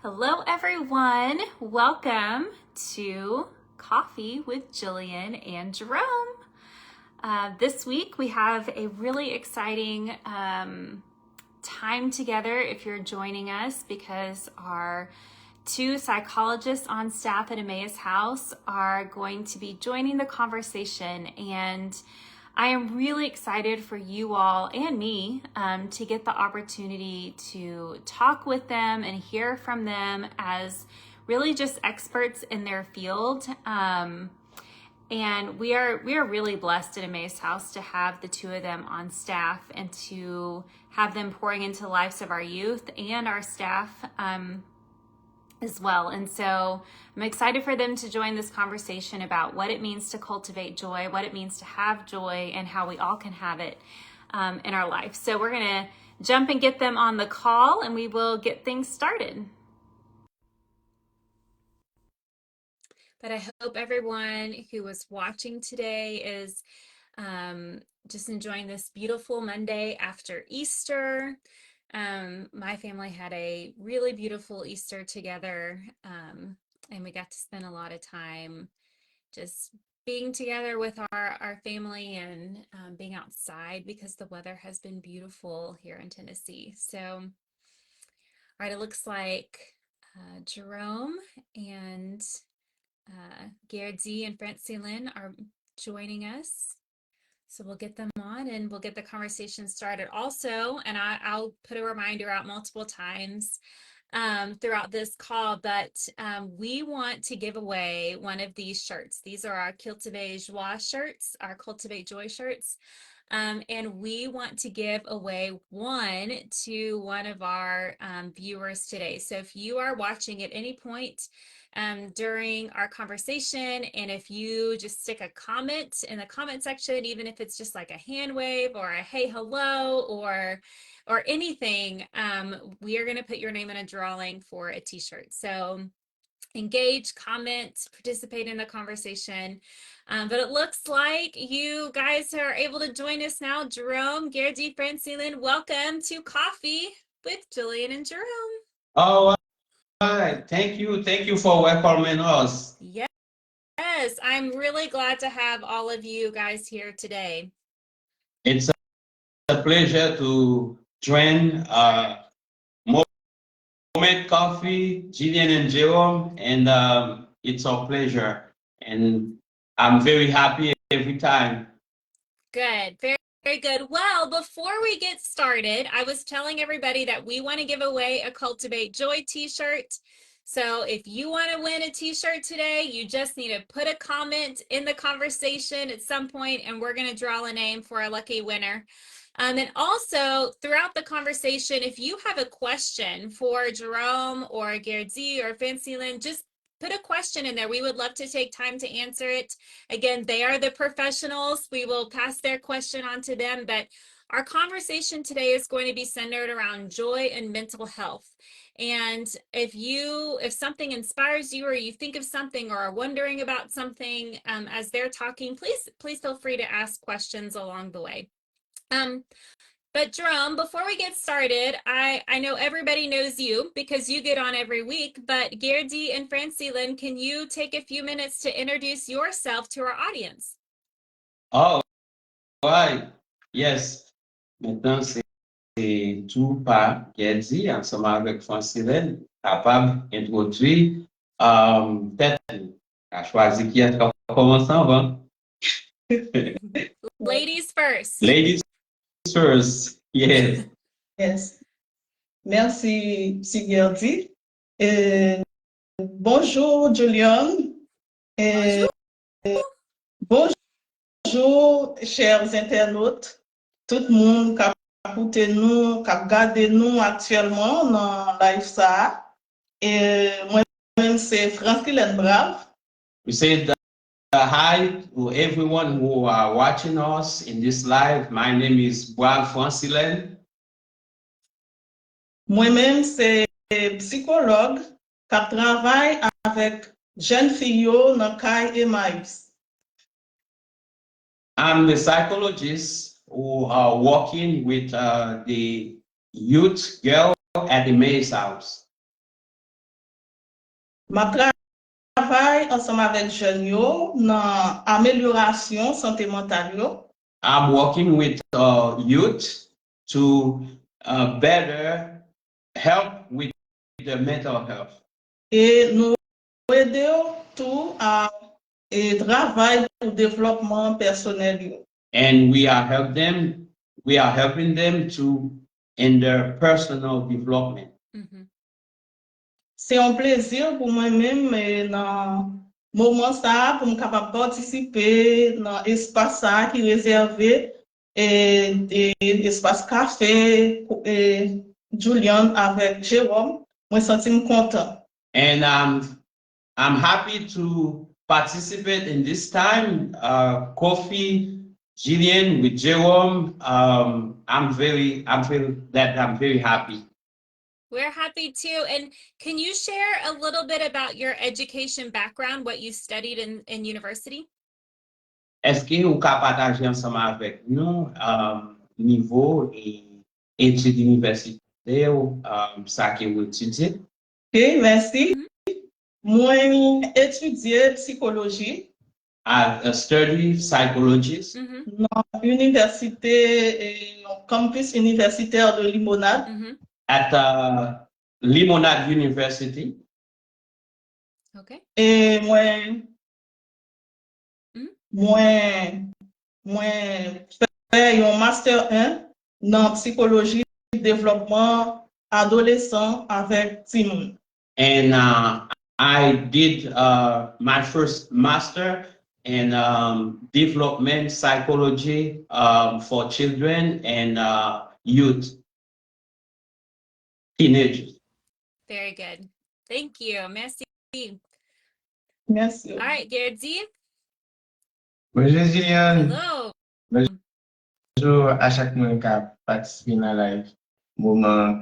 Hello, everyone. Welcome to Coffee with Jillian and Jerome. This week we have a really exciting time together if you're joining us, because our two psychologists on staff at Emmaus House are going to be joining the conversation, and I am really excited for you all and me to get the opportunity to talk with them and hear from them as really just experts in their field. And we are really blessed at Emmaus House to have the two of them on staff and to have them pouring into the lives of our youth and our staff as well. And so I'm excited for them to join this conversation about what it means to cultivate joy, what it means to have joy, and how we all can have it in our life. So we're going to jump and get them on the call, and we will get things started. But I hope everyone who was watching today is just enjoying this beautiful Monday after Easter. My family had a really beautiful Easter together, and we got to spend a lot of time just being together with our family and being outside because the weather has been beautiful here in Tennessee. So, all right, it looks like Jerome and Gerdie and Francine are joining us. So we'll get them on and we'll get the conversation started also. And I'll put a reminder out multiple times throughout this call, but we want to give away one of these shirts. These are our Cultivate Joy shirts, our Cultivate Joy shirts. And we want to give away one to one of our viewers today. So if you are watching at any point during our conversation, and if you just stick a comment in the comment section, even if it's just like a hand wave or a hey, hello, or anything, we are going to put your name in a drawing for a t-shirt. So engage, comment, participate in the conversation. But it looks like you guys are able to join us now. Jerome, Gerdie, Francine, welcome to Coffee with Jillian and Jerome. Oh, hi. Thank you. Thank you for welcoming us. Yes, I'm really glad to have all of you guys here today. It's a pleasure to join Moment Coffee, Jillian and Jerome, and it's a pleasure. And I'm very happy every time. Good. Very good. Well, before we get started, I was telling everybody that we want to give away a Cultivate Joy t-shirt. So if you want to win a t-shirt today, you just need to put a comment in the conversation at some point, and we're going to draw a name for a lucky winner. And also throughout the conversation, if you have a question for Jerome or Gerdie or Francine, just put a question in there. We would love to take time to answer it. Again, they are the professionals. We will pass their question on to them, but our conversation today is going to be centered around joy and mental health. And if something inspires you, or you think of something, or are wondering about something as they're talking, please feel free to ask questions along the way. But Jerome, before we get started, I know everybody knows you because you get on every week, but Gerdie and Francine, can you take a few minutes to introduce yourself to our audience? Oh, right. Yes. Maintenant, c'est tout par Gerdie, ensemble avec Francine, capable d'introduire. Peut-être à choisir qui est commençant avant. Ladies first. Ladies first. Yes. Yes. Merci, Gerdie. Bonjour, Julian. Bonjour, chers internautes. Tout le monde qui a écouté nous, qui a regardé nous actuellement dans live ça. Et moi-même, c'est Francine Brave. We say that hi to everyone who are watching us in this live. My name is Brave Francine. Moi-même, c'est psychologue qui travaille avec jeunes filles dans Kai et Maïs. I'm the psychologist who are working with the youth girl at the Emmaus House. Ma travail ensemble avec jeunes yo dans amélioration santé mentale yo. I'm working with youth to better help with the mental health. Et nous aidons tout à travail pour développement personnel yo. And we are helping them to in their personal development. C'est un plaisir pour moi-même dans moment ça pour me capable participer dans espace ça qui est réservé et espace café et Julian avec Jérôme. Moi senti content. And I'm happy to participate in this time. Coffee, Gillian with Jerome. I'm very happy. We're happy too. And can you share a little bit about your education background, what you studied in university? Est-ce que vous pouvez partager ensemble avec nous niveau et études universitaires, ça que vous étudiez? Ok, merci. Moi, étudié psychologie. A study psychologist. Dans l'université, campus universitaire de Limonade. At Limonade University. Okay. Et moi fait un master 1 dans psychologie développement adolescent avec Timon. And I did my first master in development psychology for children and youth, teenagers. Very good. Thank you. Merci. Merci. All right, Gerdzie. Bonjour Gillian. Hello. Bonjour à chaque monde qui a participé dans le moment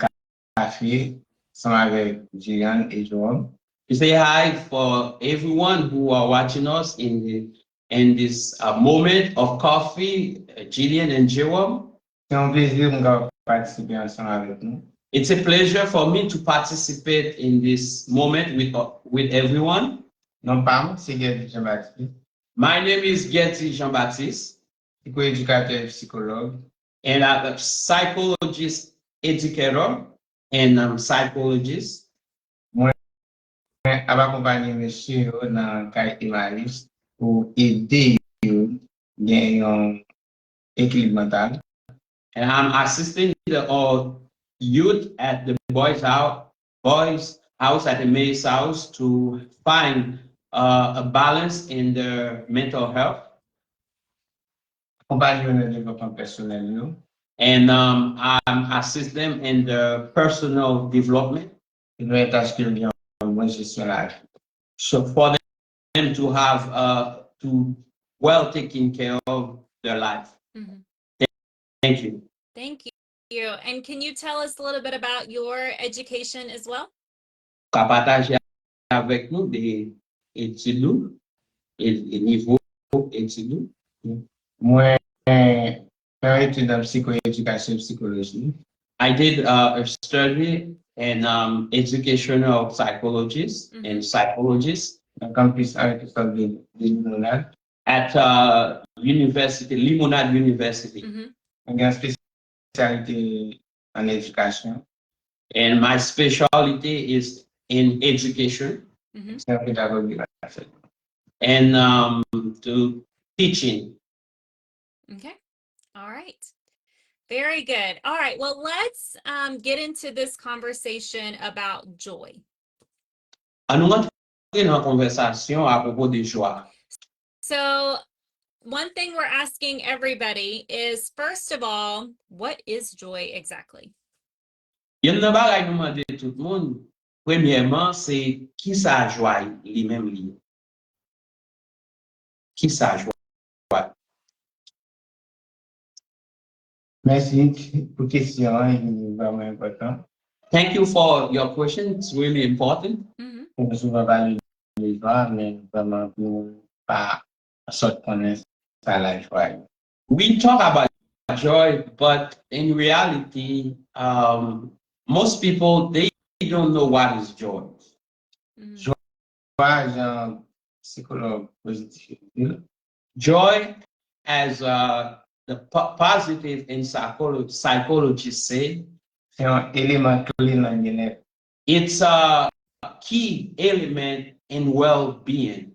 café, ensemble avec Gillian et Jerome. You say hi for everyone who are watching us in this moment of coffee, Gillian and Jerome. C'est un plaisir de participer ensemble avec nous. It's a pleasure for me to participate in this moment with everyone. Non pas, c'est Gertie Jean-Baptiste. My name is Getty Jean-Baptiste. Psychoéducateur et psychologue. And I'm a psychologist educator and I'm psychologist. Moi, accompagner monsieur dans le Imalis pour aider à gagner un équilibre mental. And I'm assisting the youth at the boys' house at the maid's house to find a balance in their mental health. Accompagner le développement personnel. And I'm assist them in their personal development. So for them to have to well taking care of their life. Thank you. Thank you. And can you tell us a little bit about your education as well? Partager avec nous des études et niveau études. Moi, j'ai étudié en psychoéducation psychologie. I did a study in educational psychologist and psychologist Campus de Limonade. at University, Limonade University. J'ai une spécialité en éducation. And my specialty is in education C'est un pédagogue. and to teaching. Okay. All right. Very good. All right. Well, let's get into this conversation about joy. Nous rentrons dans la conversation à propos de joie. So, one thing we're asking everybody is, first of all, what is joy exactly? Il y a une bagage nous demander tout le monde. Premièrement, c'est qui ça joie lui-même lui. Qui ça joie? Merci pour la question, c'est vraiment important. Thank you for your question. It's really important. On peut souvent parler de joie, mais vraiment pour pas sorte connaître ça la joie. We talk about joy, but in reality, most people they don't know what is joy. Jan psychologue positif. Joy, as the positive in psychology say, C'est un élément clé dans le bien-être. it's a key element in well-being.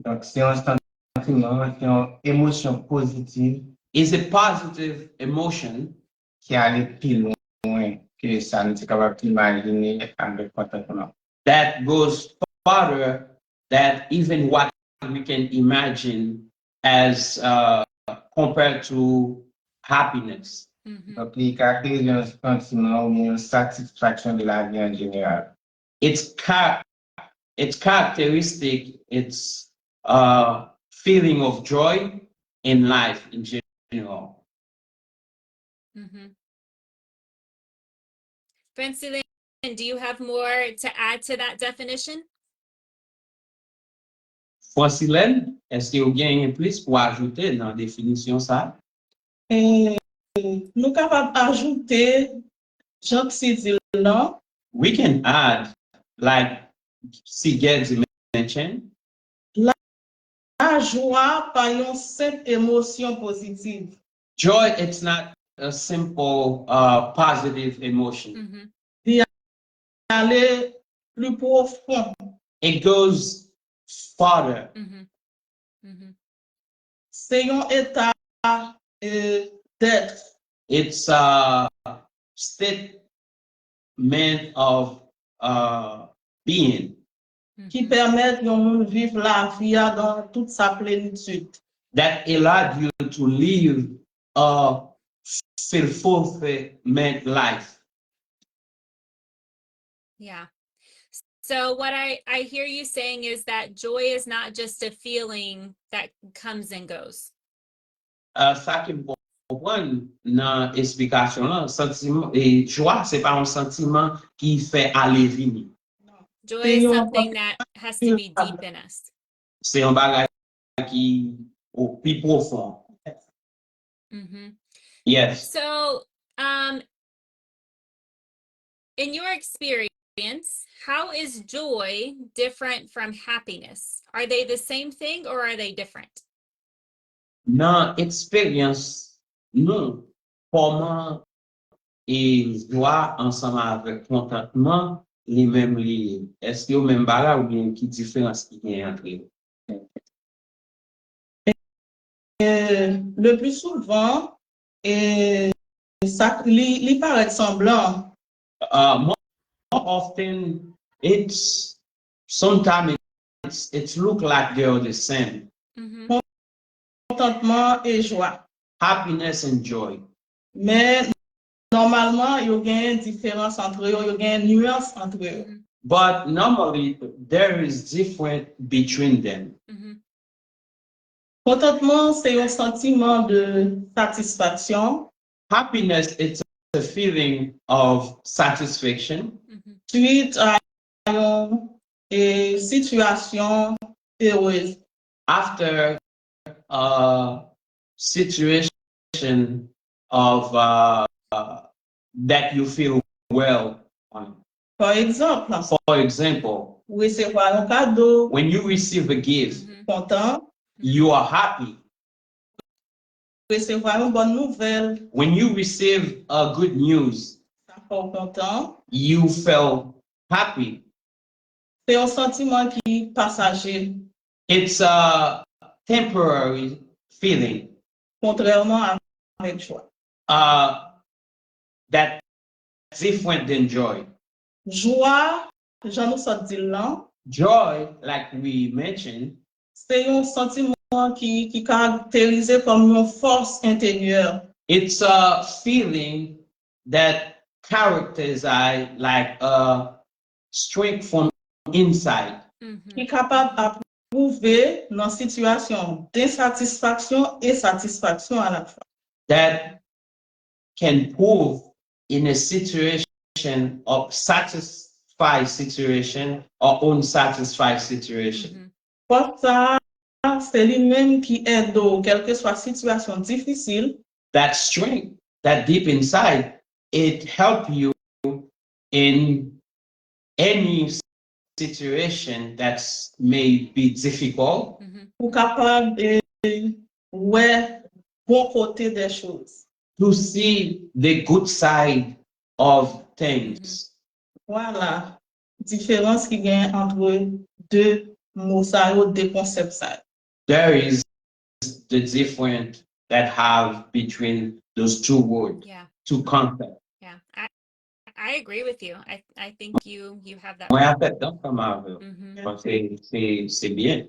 Donc, c'est un sentiment, c'est une émotion positive Is a positive emotion qui allait plus loin que ça nous est capable d'imaginer avec contentement. that goes farther than even what we can imagine as compared to happiness. Mhm. Donc, il caractérise un sentiment ou une satisfaction de la vie en général. Its characteristic, its feeling of joy in life in general. Mhm. Francine, do you have more to add to that definition? Francilène, est-ce que vous avez plus pour ajouter dans la définition ça? Et nous capables d'ajouter, Jean qui dit là, We can add, like Siged mentioned, la joie par une simple émotion positive. joy, it's not a simple positive emotion. Mhm. Aller plus profond. It goes farther. Mhm. Mhm. C'est un état d'être. It's a statement of being Qui Mhm. permet de nous vivre la vie dans toute sa plénitude. that allowed you to live a fulfillment life. Yeah. So what I hear you saying is that joy is not just a feeling that comes and goes. Ça qui me comprend dans l'explication là, sentiment et joie, c'est pas un sentiment qui fait aller venir. Joy C'est is un something that has to be deep in us. C'est un bagage qui au plus profond. Mhm. Yes. So, in your experience, how is joy different from happiness? Are they the same thing or are they different? Dans expérience, nous, comment et joie ensemble avec contentement, les mêmes liés. Est-ce que même bagage ou bien qui différence qui est entre eux? Le plus souvent, ça lui paraît semblant. More often, it's sometimes it's look like they are the same. Mhm. Contentement et joie. Happiness and joy. Mais normalement, il y a une différence entre eux, il y a une nuance entre eux. Mhm. But normally there is difference between them. Mhm. Contentement, c'est un sentiment de satisfaction Happiness, it's a feeling of satisfaction Mhm. suite à une situation heureuse. after a situation of that you feel well on. Par exemple, For example, recevoir un cadeau, when you receive a gift, Mhm. content, you are happy. recevoir une bonne nouvelle, When you receive a good news, ça fait content. you feel happy. C'est un sentiment qui est passager, It's a temporary feeling contrairement avec joie. that's different than joy. Joie, j'en ai sorti là, Joy, like we mentioned, c'est un sentiment qui est caractérisé comme une force intérieure. it's a feeling that characterizes like a strength from inside Qui est Mhm. capable d'approuver dans situation d'insatisfaction et satisfaction à la fois. that can prove in a situation of satisfied situation or unsatisfied situation. Mhm. Pour ça, c'est lui-même qui aide, quelle que soit la situation difficile, That strength, that deep inside, it help you in any situation that may be difficult, pour capable ouais bon côté des choses. to see the good side of things. Voilà, différence qui gagne entre deux mots ça ou deux concepts ça. There is the difference that have between those two words, Yeah. two concepts. Yeah. I agree with you. I think you have that. Moi, en fait, donc, comme avec, Mhm. c'est bien.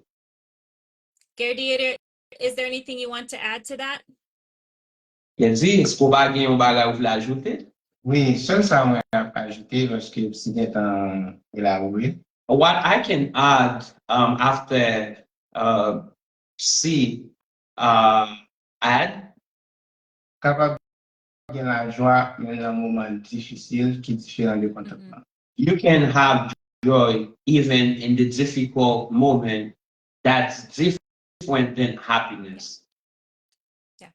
Gerdy, is there anything you want to add to that? Il dit, est-ce qu'on va gagner un bagage ou l'ajouter? Oui, seul ça m'a ajouté lorsque c'était en élaboré. What I can add after C add, Capable de la joie dans un moment difficile qui est différent de contentement. you can have joy even in the difficult moment that's different than happiness. Yeah.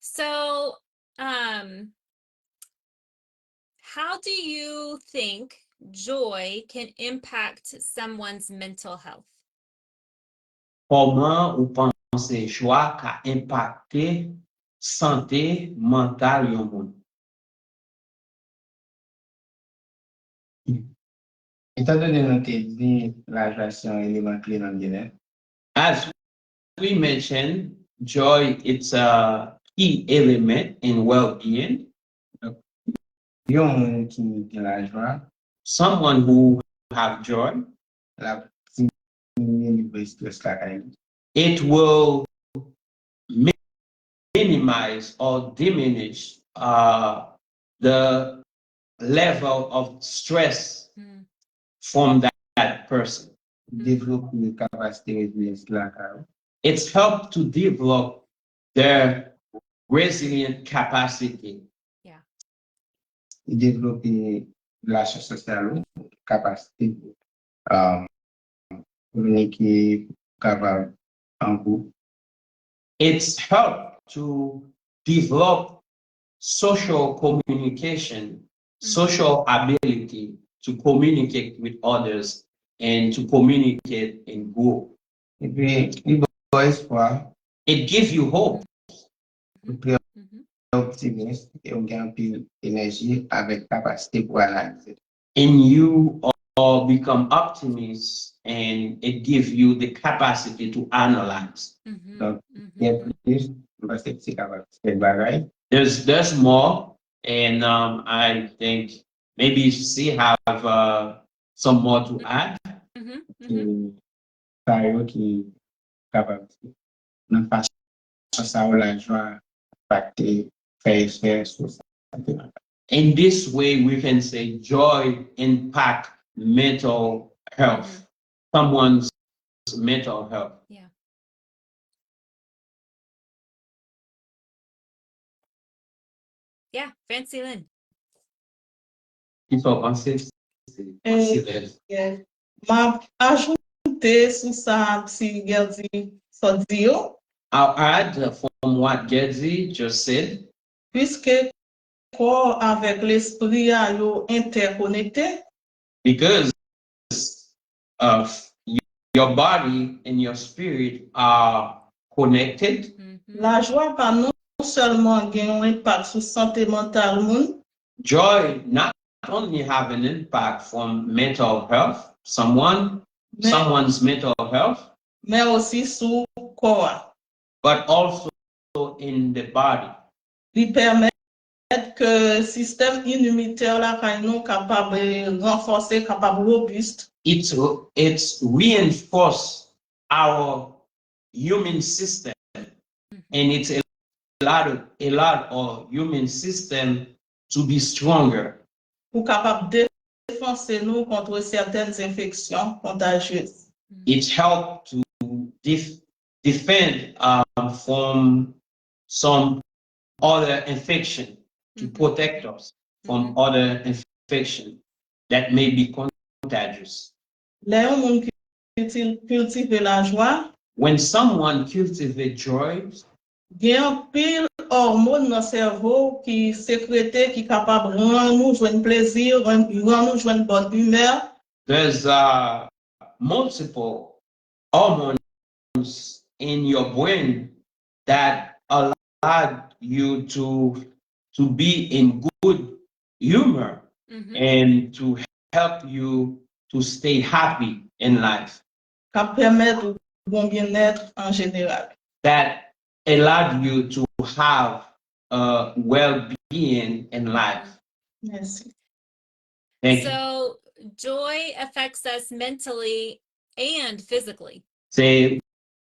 So, how do you think joy can impact someone's mental health? Comment ou pensez joie qu'a impacté santé mentale yon moun? Étant donné que nous avons dit la joie c'est un élément clé dans le bien-être, As we mentioned, joy it's a key element in well-being. il y a un monde qui a la joie, Someone who have joy, la diminuer le stress là quand même. it will minimize or diminish the level of stress from that person. Développer une capacité de résilience là quand même. It's helped to develop their resilient capacity. Yeah. Développer relation sociale, capacité communiquer, capable en groupe. It's helped to develop social communication, social ability to communicate with others and to communicate in group. Et puis, il doit espoir, It gives you hope. plus optimiste et on gagne plus d'énergie avec capacité pour analyser. And you all become optimists and it gives you the capacity to analyze. Donc, il y a plus, parce que c'est capable de faire bagaille. There's more, and I think maybe C have some more to add. Qui est capable de faire ça, la joie, impacter, faire faire sur ça. In this way, we can say joy impact mental health, someone's mental health. Yeah. Yeah, Fancy Lynn. Il faut penser. M'a ajouté sur ça si Gerdy ça dit I'll add from what Gedzi just said. puisque corps avec l'esprit a yo interconnecté. Because your body and your spirit are connected. La joie pas non seulement gagne un impact sur santé mentale moun, Joy not only have an impact from mental health, someone's mental health, mais aussi sur corps. but also in the body. Il permet que système immunitaire là quand nous capable renforcer, capable robuste. It's reinforced our human system, and it's a lot of human system to be stronger. Pour capable défenser nous contre certaines infections contagieuses. It's helped to defend from some other infection, to protect us from other infection that may be contagious. Les gens qui cultivent la joie, When someone cultivates joy, il y a un pile hormones dans le cerveau qui sécrété, qui est capable de rendre nous joindre plaisir, rendre nous joindre bonne humeur, there's multiple hormones in your brain that allow you to be in good humor Mm-hmm. and to help you to stay happy in life. Qui permettent au bon bien-être en général. That allowed you to have well-being in life. Merci. Thank you. So joy affects us mentally and physically. C'est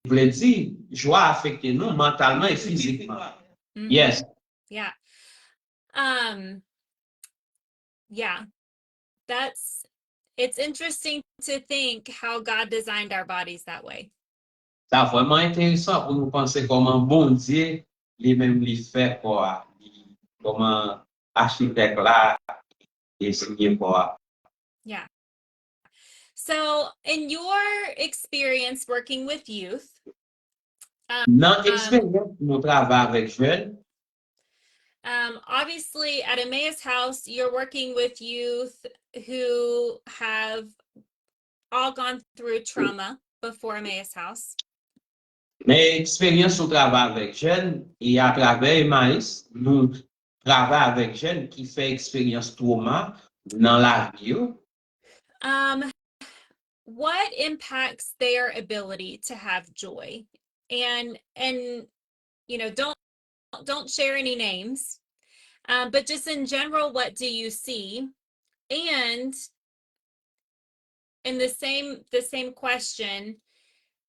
voulait dire joie affecte nous mentalement et physiquement. Mhm. Yes. Yeah. Yeah. It's interesting to think how God designed our bodies that way. C'est vraiment intéressant pour nous penser comment bon Dieu lui-même lui fait quoi, comment architecte là désigné quoi. Yeah. So, in your experience working with youth, Dans l'expérience nous travaillons avec jeunes, obviously at Emmaus House, you're working with youth who have all gone through trauma before Emmaus House. mais expérience nous travaillons avec jeunes et à travers Emmaüs, nous travaillons avec jeunes qui font expérience trauma dans la vie. What impacts their ability to have joy? And you know, don't share any names, but just in general, what do you see? And in the same question,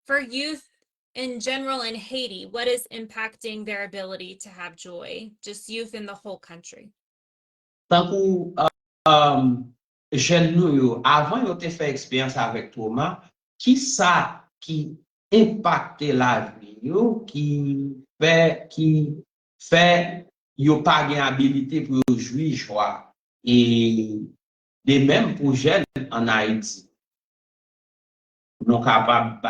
for youth in general in Haiti, what is impacting their ability to have joy? Just youth in the whole country. Tant que jeunes nous, avant de faire expérience avec trauma, qui ça qui impacte la vie, qui fait yo pas gain habilité pour jouir joie et de même pour jeunes en Haïti. Nous capables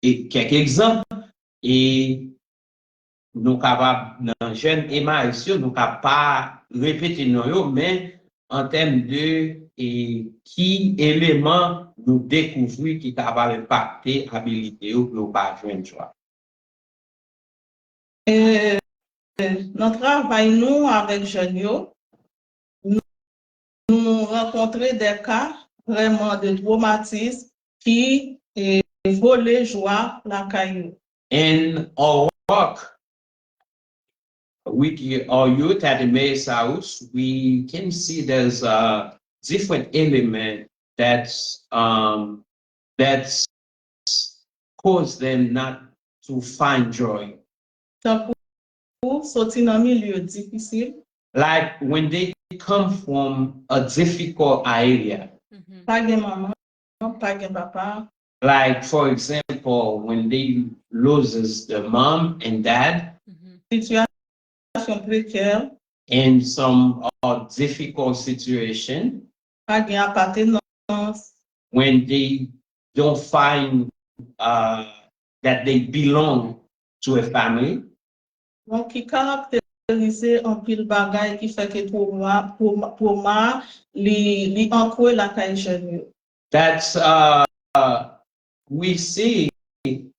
de quelques exemples et nous capables dans jeune et Maïsio, nous capables pas répéter nous, mais en termes de qui élément nous découvrir qui capable impacter habilité ou pour pas joindre joie. Notre travail, nous, avec jeunes, nous rencontrons des cas vraiment de traumatisme qui volent joie la caillou. In our work with our youth at the Mayor's House, we can see there's a different element that's cause them not to find joy. Pour sortir dans un milieu difficile, Like when they come from a difficult area. Mm-hmm. pas de maman, pas de papa, Like for example, when they loses the mom and dad Mm-hmm. situation précaire, in some difficult situation, pas de appartenance, when they don't find that they belong to a family. donc qui caractérise un pile bagay qui fait que pour moi, li ancre la caille jeune. That's we see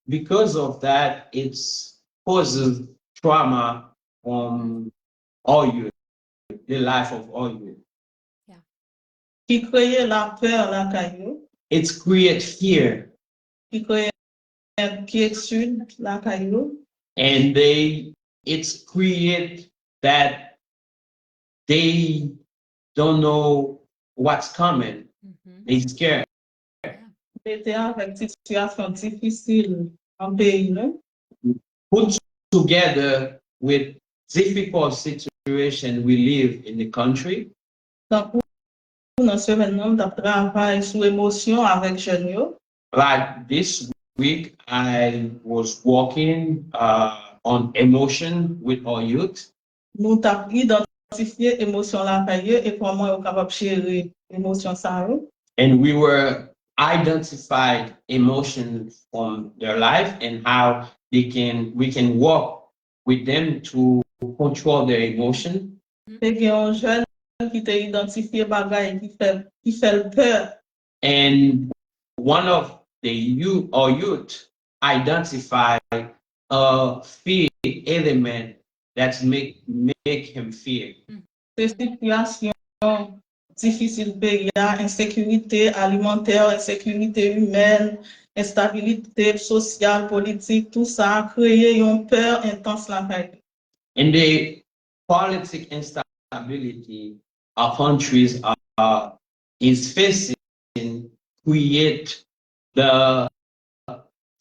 because of that it causes trauma on all youth, the life of all youth. Yeah. Qui crée la peur la caille, It creates fear, qui crée inquiétude la caille, and it's create that they don't know what's coming. Mm-hmm. They scared. était avec situation difficile en pays, non? Put together with difficult situation we live in the country. Donc, pour dans ce moment de travail sur émotion avec jeunes, Like this week, I was working on emotion with our youth. nous avons identifié émotion la caille et comment on est capable de gérer émotion ça. And we were identified emotions from their life and how we can work with them to control their emotion. Et il y a un jeune qui t'a identifié bagay qui fait peur. And one of the youth identify a fear element that's make him fear. Ces situations difficiles pays, insécurité alimentaire, insécurité humaine, instabilité sociale, politique, tout ça a créé une peur intense la caille. In the politic instability our countries are is facing create the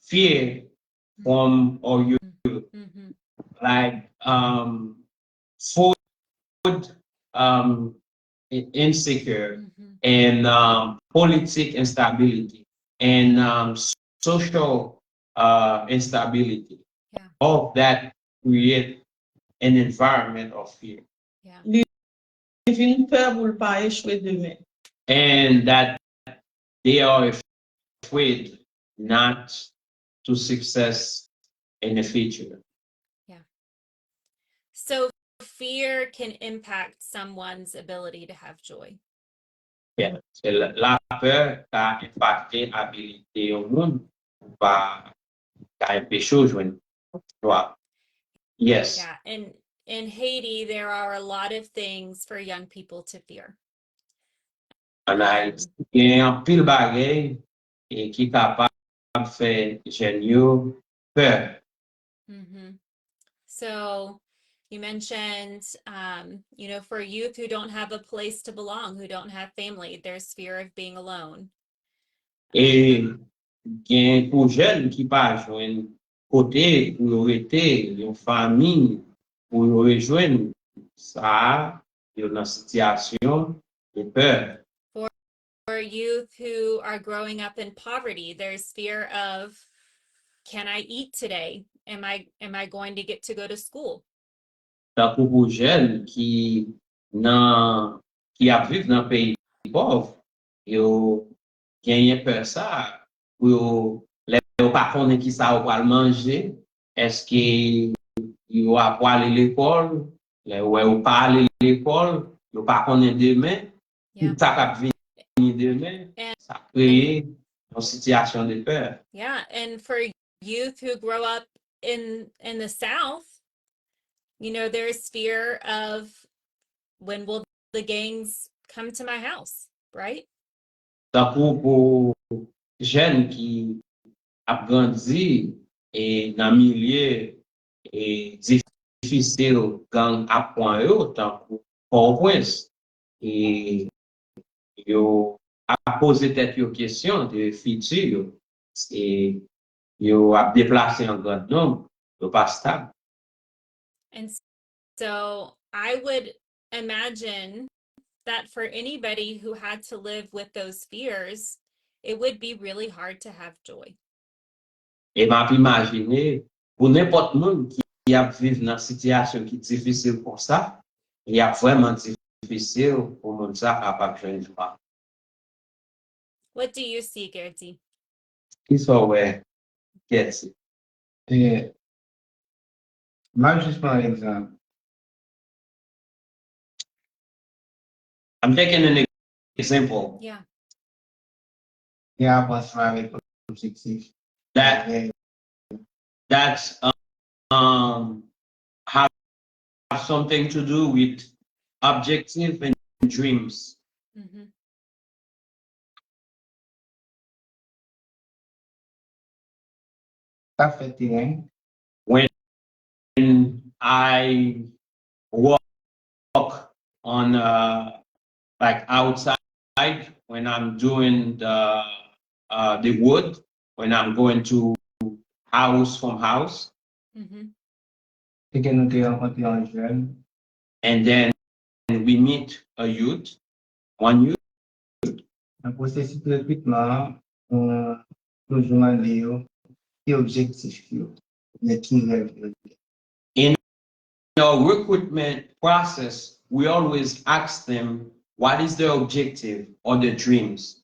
fear from our youth, like food insecure and politic instability and social instability. Yeah. All of that create an environment of fear. Yeah. Une peur pour ne pas échouer demain. And that they are afraid not to success in the future. Yeah. So fear can impact someone's ability to have joy. Yeah. La peur a impacté l'habilité au monde va empêcher joindre joie. Yes. Yeah. And in Haiti, there are a lot of things for young people to fear. En Haïti, il y a un pile bagay et qui est capable de faire jeunes yo peur. So you mentioned, for youth who don't have a place to belong, who don't have family, there's fear of being alone. Et gen pour jeunes qui pas joindre côté pour rester une famille pour rejoindre ça yo dans situation de peur. For youth who are growing up in poverty, there's fear of, can I eat today? Am I going to get to go to school? Tant pour jeunes qui a vivre dans pays pauvre yo gagner peur ça pour les pas connaître qui ça va manger est-ce que il va pas aller l'école les ouais ou pas aller l'école il pas connaître demain ça va venir demain ça crée une situation de peur. Yeah, and for youth who grow up in the South, there's fear of, when will the gangs come to my house, right? Tant pour jeunes qui a grandi et dans milieu et difficile gang apprend eux tant pour prince et yo a posé tête yo question de futur et yo a déplacé en grand nombre yo pas stable. And so I would imagine that for anybody who had to live with those fears, it would be really hard to have joy. Et m'a imaginer pour n'importe monde qui a vivre dans situation qui difficile pour ça, il y a vraiment difficile pour monde ça capable de joie. What do you see, Gertie? It's always gets it. Moi, juste par exemple, I'm taking an example Yeah. il y a un passage avec objectif. that's have something to do with objective and dreams. Ça fait terrain. When I walk on like outside, when I'm doing the wood, when I'm going to house from house, C'est que nous avons rencontré un jeune. and then we meet a youth, one youth. Un processus de recrutement, on toujours demandé quel objectif, mais qui rêve. In our recruitment process, we always ask them what is their objective or their dreams.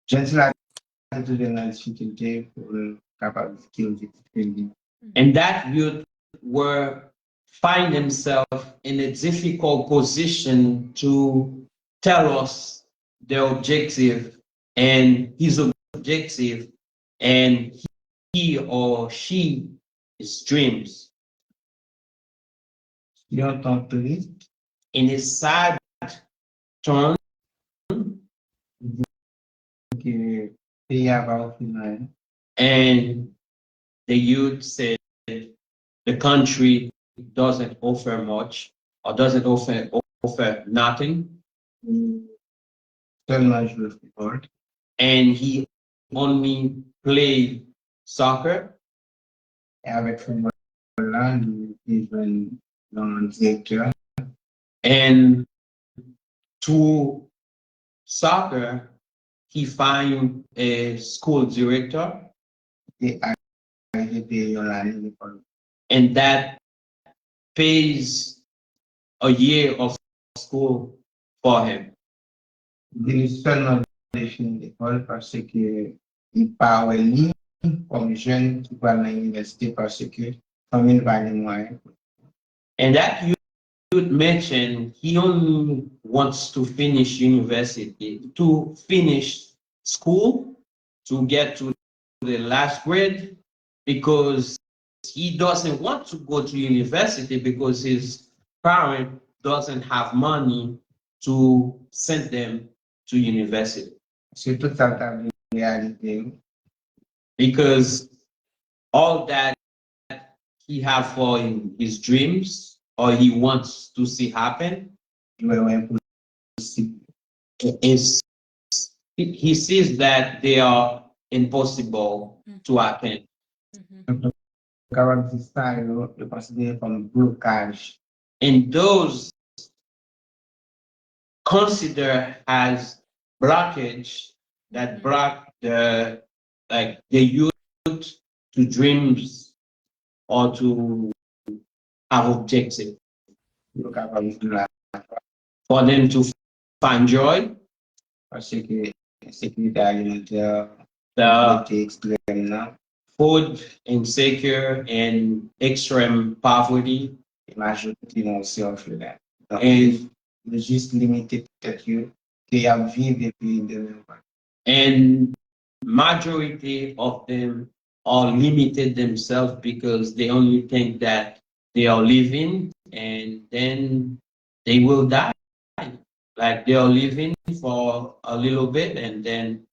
Jeune qui a toujours dans la difficulté pour capable de quitter l'objectif. And that youth were find themselves in a difficult position to tell us their objective and his objective and he or she his dreams. Yon ton triste, In a sad tone, que peyi ava ou final. and the youth said the country doesn't offer much or doesn't offer nothing, Seulement jouer football. and he only played soccer. Et avec football là, il joue dans directeur. And to soccer, he find a school director, Et arrivé payer l'année l'école. and that pays a year of school for him. Il seulement défini l'école parce que il parle ligne comme jeune qui va à l'université parce que famille ne va les moyens. And that youth mentioned he only wants to finish university, to finish school, to get to the last grade, because he doesn't want to go to university because his parent doesn't have money to send them to university. C'est toute ça la réalité. Because all that he have for his dreams or he wants to see happen is he sees that they are impossible to attain. Mhm. Le considérer comme blocage. And those consider as blockage that block the youth to dreams or to have objective, for them to find joy, Parce que sécurité alimentaire, the extrême là, food insecure and extreme poverty, majorité vont aussi offrir là. Donc, and juste limiter peut-être que à vivre et puis de même. and majority of them are limited themselves because they only think that they are living and then they will die, like they are living for a little bit and then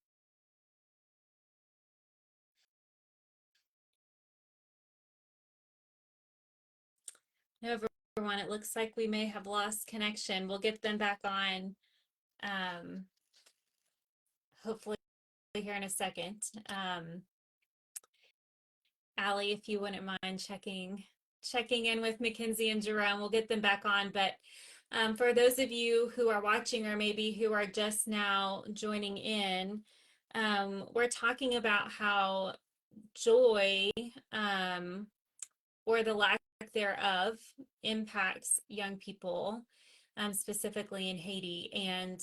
Everyone, it looks like we may have lost connection. We'll get them back on, hopefully here in a second. Allie, if you wouldn't mind checking in with Mackenzie and Jerome, we'll get them back on. But for those of you who are watching or maybe who are just now joining in, we're talking about how joy, or the lack thereof, impacts young people, specifically in Haiti. And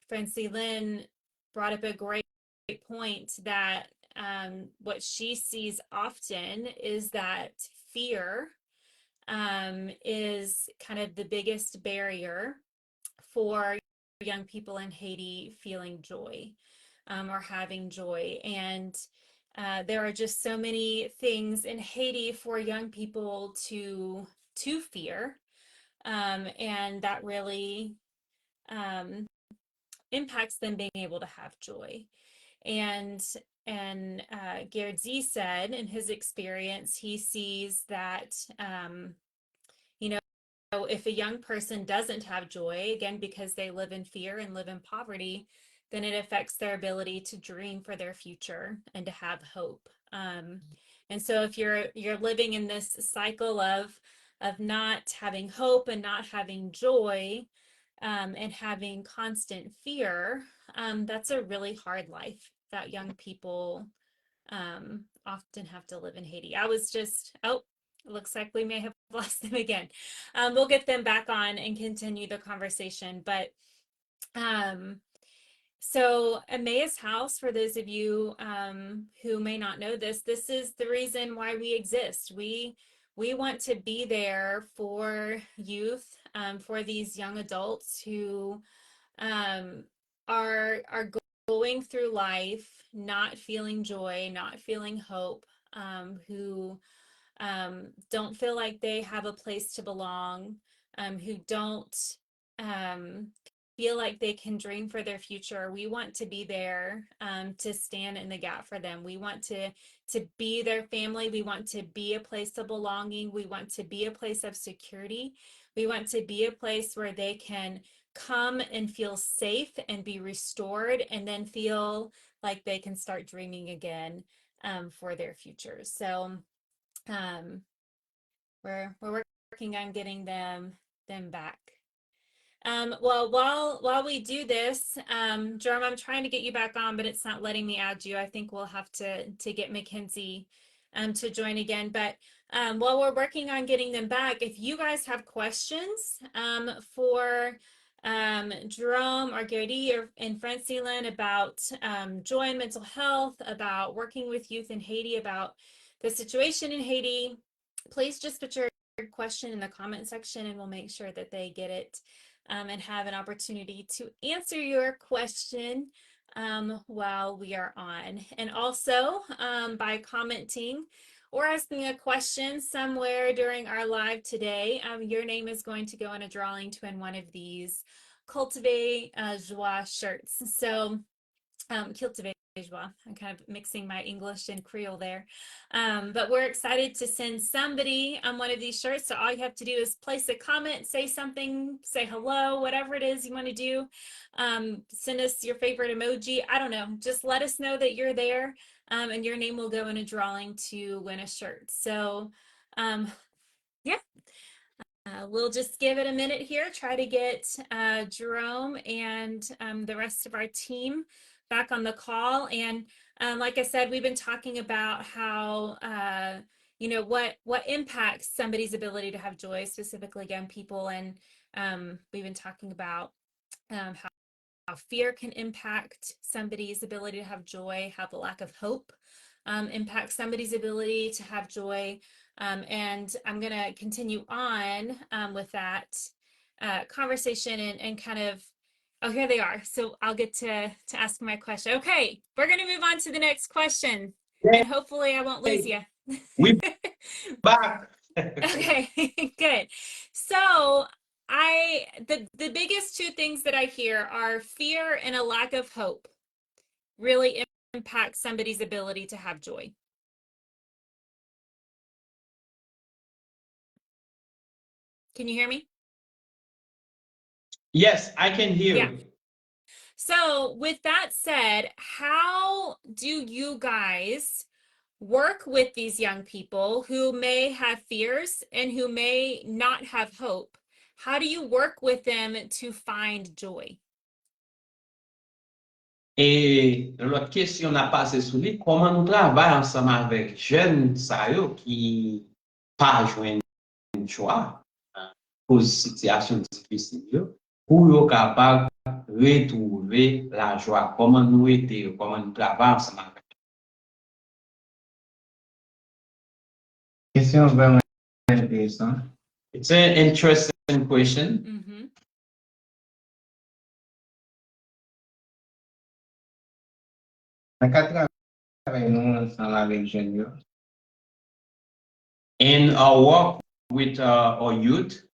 Francie Lynn brought up a great point that what she sees often is that fear is kind of the biggest barrier for young people in Haiti feeling joy, or having joy. And there are just so many things in Haiti for young people to fear, and that really impacts them being able to have joy. And Gerd Z said in his experience, he sees that you know, if a young person doesn't have joy, again because they live in fear and live in poverty, then it affects their ability to dream for their future and to have hope. And so if you're living in this cycle of not having hope and not having joy, and having constant fear, that's a really hard life that young people often have to live in Haiti. I was just, oh, it looks like we may have lost them again. We'll get them back on and continue the conversation. But so Emmaus House, for those of you who may not know this, this is the reason why we exist. We We want to be there for youth, for these young adults who um, are going through life not feeling joy, not feeling hope, who don't feel like they have a place to belong, who don't um, feel like they can dream for their future. We want to be there to stand in the gap for them. We want to be their family. We want to be a place of belonging. We want to be a place of security. We want to be a place where they can come and feel safe and be restored, and then feel like they can start dreaming again for their futures. So um, we're working on getting them back. Well, while we do this, Jerome, I'm trying to get you back on, but it's not letting me add you. I think we'll have to get Mackenzie to join again. But while we're working on getting them back, if you guys have questions for Jerome or Gary or in Francine about joy and mental health, about working with youth in Haiti, about the situation in Haiti, please just put your question in the comment section and we'll make sure that they get it and have an opportunity to answer your question while we are on. And also by commenting or asking a question somewhere during our live today, your name is going to go in a drawing to win one of these Cultivate Joy shirts. So Cultivate Joie. I'm kind of mixing my English and Creole there. But we're excited to send somebody one of these shirts. So all you have to do is place a comment, say something, say hello, whatever it is you want to do. Send us your favorite emoji. I don't know. Just let us know that you're there and your name will go in a drawing to win a shirt. So yeah. We'll just give it a minute here, try to get Jerome and the rest of our team back on the call. And like I said, we've been talking about how, you know, what impacts somebody's ability to have joy, specifically young people. And we've been talking about how fear can impact somebody's ability to have joy, how the lack of hope impacts somebody's ability to have joy. And I'm going to continue on with that conversation and kind of, oh, here they are. So I'll get to ask my question. Okay, we're going to move on to the next question. And hopefully I won't lose you. We back. Okay, good. So the biggest two things that I hear are fear and a lack of hope really impact somebody's ability to have joy. Can you hear me? Yes, I can hear Yeah. you. So with that said, how do you guys work with these young people who may have fears and who may not have hope? How do you work with them to find joy? Et l'autre question n'a passé sous lui, comment nous travaillons ensemble avec jeunes sa yo qui pas joindre joie pour situation difficile yo, pour yo capable retrouver la joie. Comment nous aider, comment nous travaillons ensemble avec. Question vraiment intéressante. It's an interesting question. Mm-hmm. Dans le travail nous ensemble avec jeunes yo, In our work with our youth,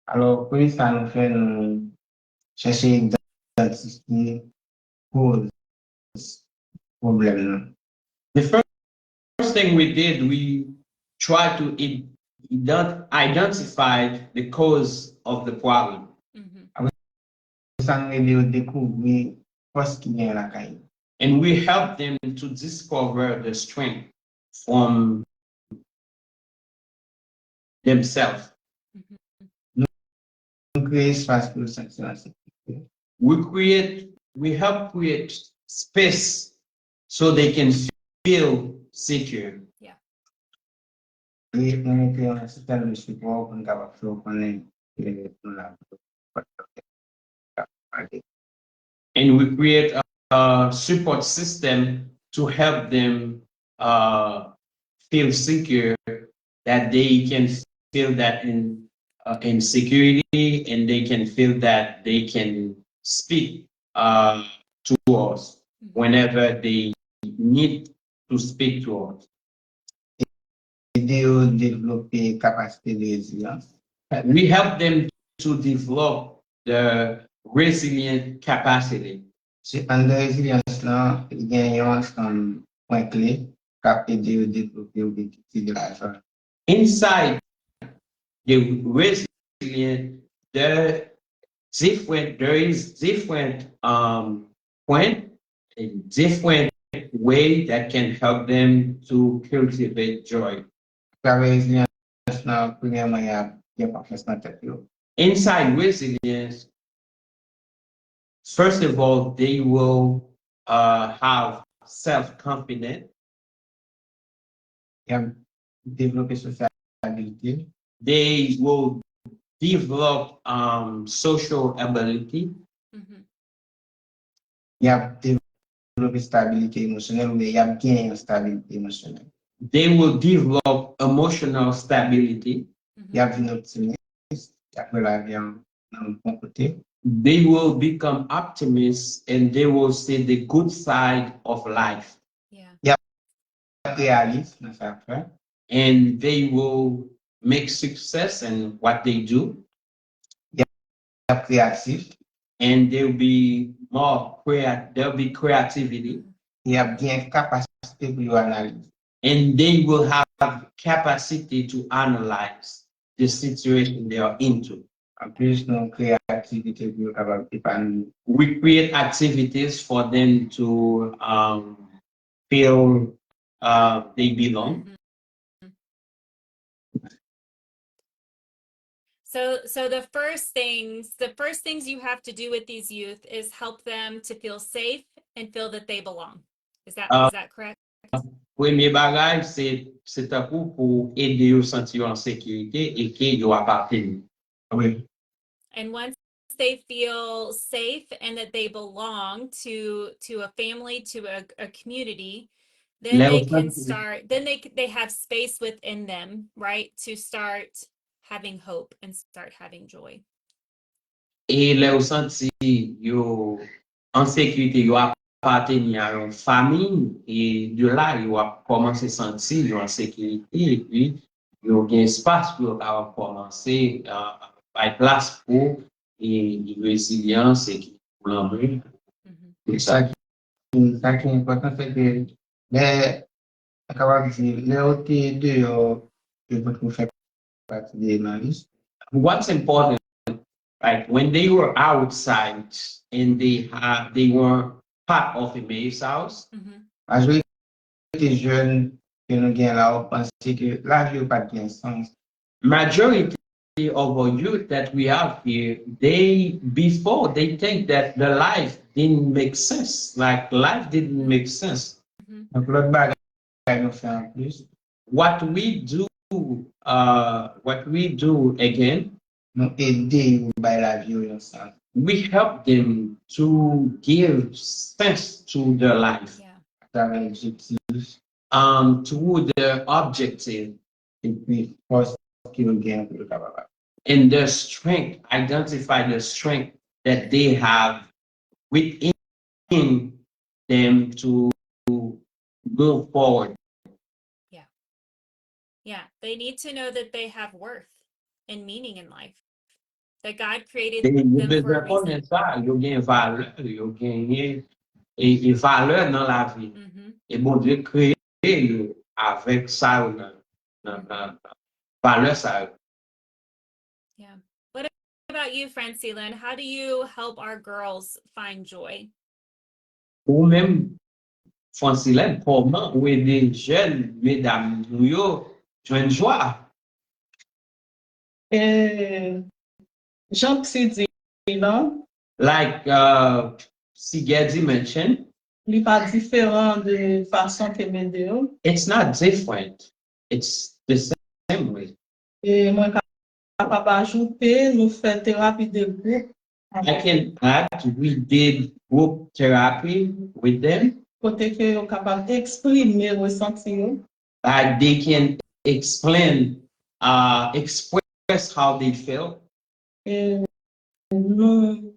alors pour ça nous fait nous chercher d'identifier cause problème. the first thing we did, we tried to identify the cause of the problem. Mm-hmm. Ça nous aide à découvrir ce qui vient à la caille. And we help them to discover the strength from themselves. Mm-hmm. Nous créer espace pour sentir la sécurité. We help create space so they can feel secure. Yeah. Et on crée un système de support pour nous faire connaître And we create a support system to help them feel secure, that they can feel that in security, and they can feel that they can speak to us whenever they need to speak to us. Aider yo développer capacité de résilience. We help them to develop the resilient capacity. Se an de résilience lan, gen yon ensemble point clé kap aider yo développer objectif de la joie. Inside the resilient, there is different point, a different way that can help them to cultivate joy. Travers résilience lan, premièrement, y a gen confiance nan tèt yo. Inside resilience, first of all, they will have self-confidence. Y a développer sociabilité. They will develop social ability. Y a développer stabilité émotionnelle, ou y a gen yon stabilité émotionnelle. They will develop emotional stability. Y a vin optimiste, apre la vi an bon kote. They will become optimists and they will see the good side of life. Yeah. Réaliste dans sa fè. And they will make success in what they do. Créatif. And there'll be there'll be creativity. Y a bien capacité pour analyse. And they will have capacity to analyze the situation they are into. En plus, non créativité pour capable épanouir. We create activities for them to feel they belong. So the first things you have to do with these youth is help them to feel safe and feel that they belong. Is that correct? Premier bagage, c'est un coup pour aider au sentir en sécurité et qu'ils doivent appartenir. Oui. And once they feel safe and that they belong to a family, to a community, then they can start, then they have space within them, right, to start having hope and start having joy. Et là, au senti, yo en sécurité, yo appartenir à une famille, et de là, yo a commencé à sentir yo en sécurité, et puis, yo a un espace pour commencer à place pour et résilience et pour l'amour. Ça qui est important, c'est que les capables de les autres dehors, je peux faire partie de l'analyse. What's important, like when they were outside and they were part of a May's house. Majorité des jeunes que nous gagnons là, on pense que la vie n'a pas de sens. Majority of our youth that we have here, before they think that the life didn't make sense. Like life didn't make sense. Donc l'autre bagage nous fait en plus. What we do again, nous aider by la vie au sens. we help them to give sense to their life. To their objective. Et puis, force qu'ils gagnent pour le capable. And their strength, identify the strength that they have within them to move forward. Yeah, they need to know that they have worth and meaning in life. That God created them for a reason. Ils ont valeur, ils ont gagné et valeur dans la vie. Et bon Dieu créé avec ça, valeur ça. Yeah. What about you, Francilyn? How do you help our girls find joy? Ou même, Francilyn, comment ou aider jeunes mesdames nous joindre joie? Jean Psidi, like Sigedi mentioned, il pas différent de façon que m'aider. It's not different. It's the same way. Et moi capable ajouter nous faire thérapie de groupe. I can add, we did group therapy with them. Côté que on capable d'exprimer ressenti. Like they can express how they feel. Et nous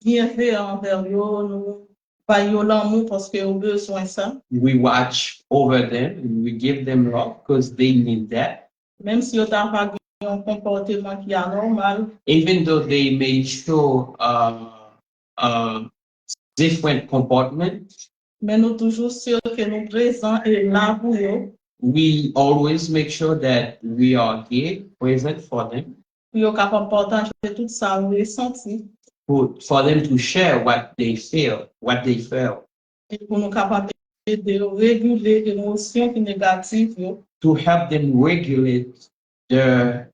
bien faire envers eux, nous baillons l'amour parce qu'ils ont besoin de ça. We watch over them and we give them love because they need that. Même si ils n'ont pas un comportement qui est anormal, Even though they may show different comportment, mais nous toujours sûrs que nous présents et là pour eux, we always make sure that we are here, present for them, pour qu'ils capables de partager tout ça, ressenti, for them to share what they feel, what they feel, et pour nous capables de réguler les émotions qui négatives, yo, to help them regulate their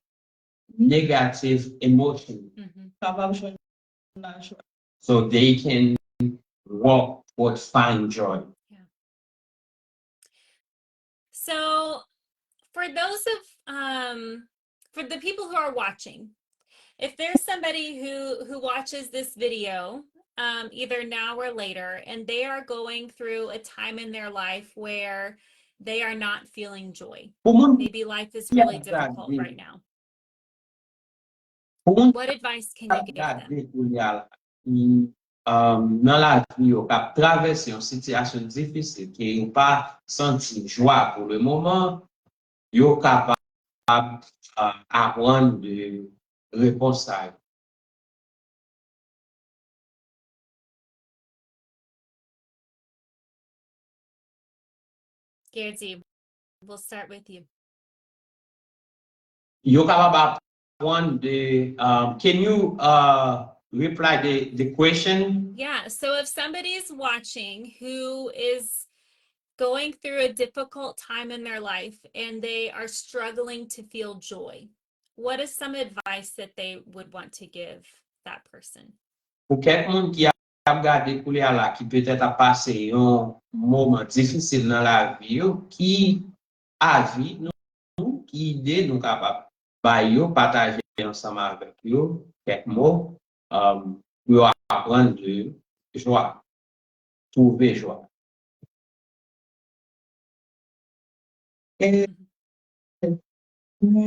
negative emotion Mhm. capables de joindre la joie. so they can walk towards find joy. So, for those of for the people who are watching, if there's somebody who watches this video, either now or later, and they are going through a time in their life where they are not feeling joy, maybe life is really difficult right now, what advice can you give them? Dans la vie, on a traversé une situation difficile qui n'a pas senti joie pour le moment, yo capable apprendre de réponse à. Gerdzie, we'll start with you. Yo capable apprendre de. Can you reply the question? Yeah, so if somebody's watching who is going through a difficult time in their life and they are struggling to feel joy, what is some advice that they would want to give that person? Pour quelqu'un qui a regardé pour là, qui peut-être a passé un moment difficile dans la vie, qui a vie, nous, qui idée nous capable de partager ensemble avec eux quelques mots pour apprendre de joie, trouver joie. Et moi,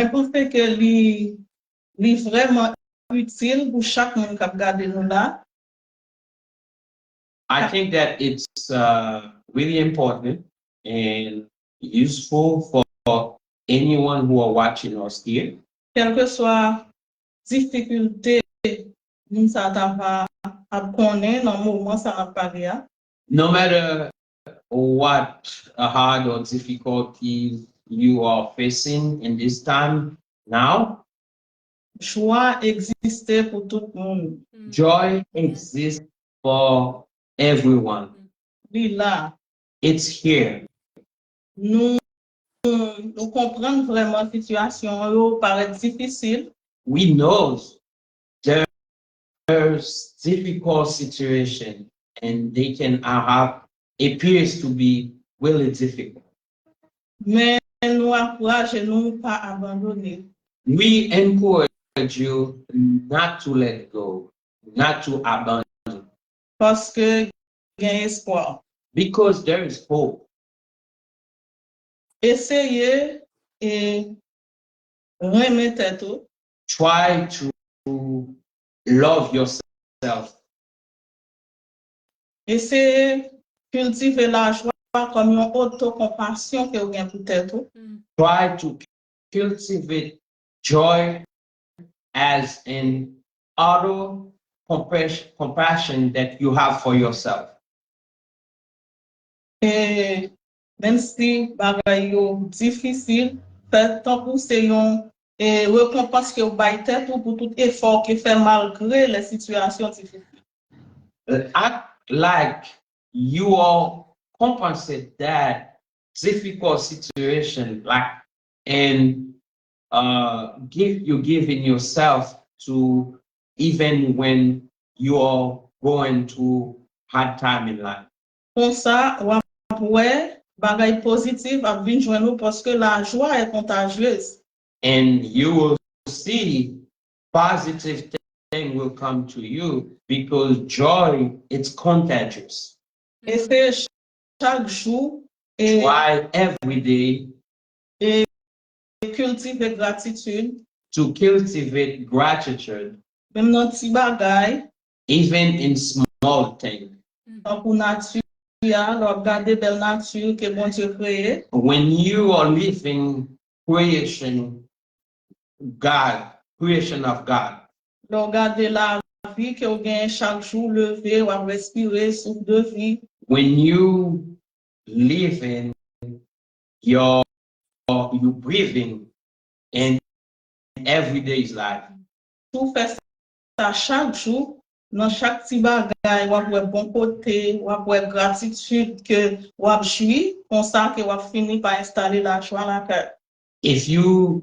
je pense que c'est vraiment utile pour chaque monde qui regarde nous là. I think that it's really important and useful for anyone who are watching us here. Quelle que soit difficulté, nous ça va connaître dans le moment ça va parler. No matter what hard or difficulties you are facing in this time now, Joie existe pour tout le monde. joy exists for everyone. Oui, là, It's here. nous comprenons vraiment la situation, paraît difficile. We know there's difficult situation and they can have appears to be really difficult. Mais nous encourageons nous pas abandonner. We encourage you not to let go, not to abandon, Parce que il y a espoir. because there is hope. Essayez et remettez tout. Try to love yourself. Essayez de cultiver la joie comme une autocompassion que vous avez peut-être. Try to cultivate joy as an auto compassion that you have for yourself. Et même si bagay yo difficile, faites tant pour c'est une récompense que vous baillez pour tout effort que fait malgré les situations difficiles. Act like you all compensate that difficult situation, like and giving yourself to even when you are going through hard time in life. Comme ça, ouais, bagay positif a venir joindre nous parce que la joie est contagieuse. And you will see positive thing will come to you because joy it's contagious. Et c'est chaque jour Et, try every day et cultiver gratitude, to cultivate gratitude, même dans petit bagay, even in small things. pour nature, regarder belle nature que bon Dieu créé. When you are living creation, creation of God, Regarder la vie que vous gagnez chaque jour, lever, ou respirer, souffle de vie. when you live in your you breathing in everyday's life, Tout fait ça chaque jour, dans chaque petit bagay, ou avoir bon côté, ou avoir gratitude que ou jouir, comme ça que ou fini par installer la joie dans la cœur. if you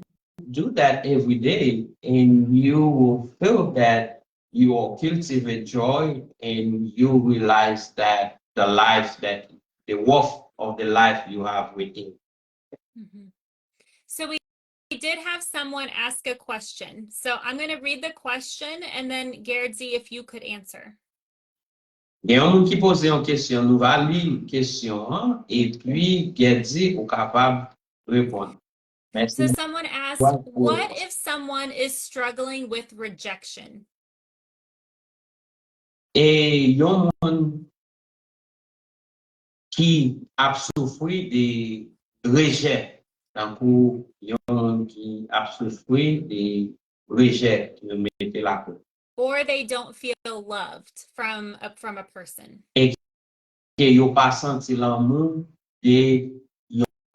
do that every day and you will feel that you will cultivate joy and you realize that the worth of the life you have within. So we did have someone ask a question. So I'm going to read the question and then Gerdzi, if you could answer. Il y a un monde qui pose une question, nous allons lire une question et puis Gedzi est capable de répondre. So Merci. someone asked, what if someone is struggling with rejection? Et il y a un monde qui a souffert de rejet. Donc, il y a un monde qui a souffert de rejet qui nous mettait la peau. Or they don't feel loved from a person. Et que yo pas senti l'amour de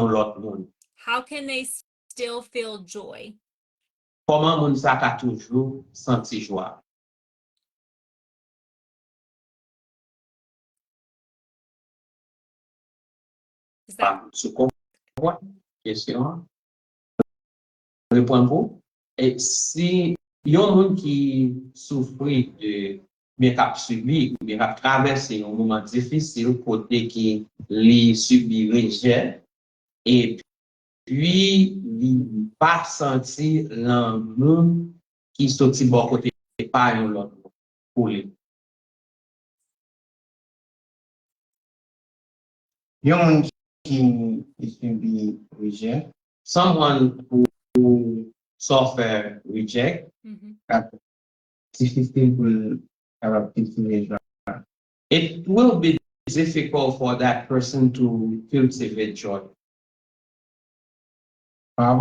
l'autre monde. How can they still feel joy? Comment moun sa ka toujours senti joie? Is that Tu comprends? Question. Répondre. Et si yon moun qui souffre de bien cap subi, bien cap traverser un moment difficile côté qui li subi rejet et puis li pas senti l'amour qui sorti bon côté pas yon l'autre pour lui. Yon moun qui subit rejet, Someone who suffer reject, difficile pour avoir cultiver joie. it will be difficult for that person to cultivate joy. Par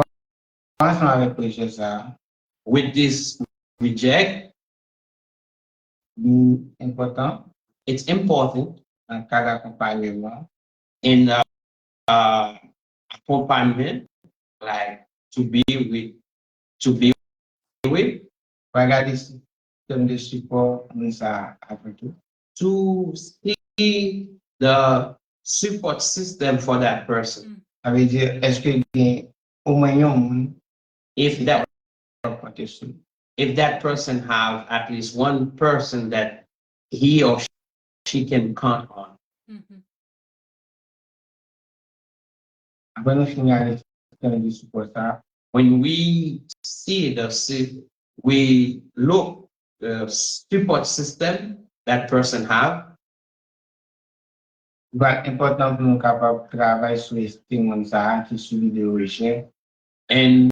rapport avec rejet ça, With this reject, important it's important en cas d'accompagnement, in accompaniment, like to be with, regarder système de support moun ça après tout. to see the support system for that person. Ça veut dire, est-ce que gen au moins yon moun If that compter sur. if that person have at least one person that he or she can count on. Après nous finir avec système de support ça, When we see we look the support system that person have, va important pour nous capable de travailler sur l'estime moun ça qui subit de rejet. and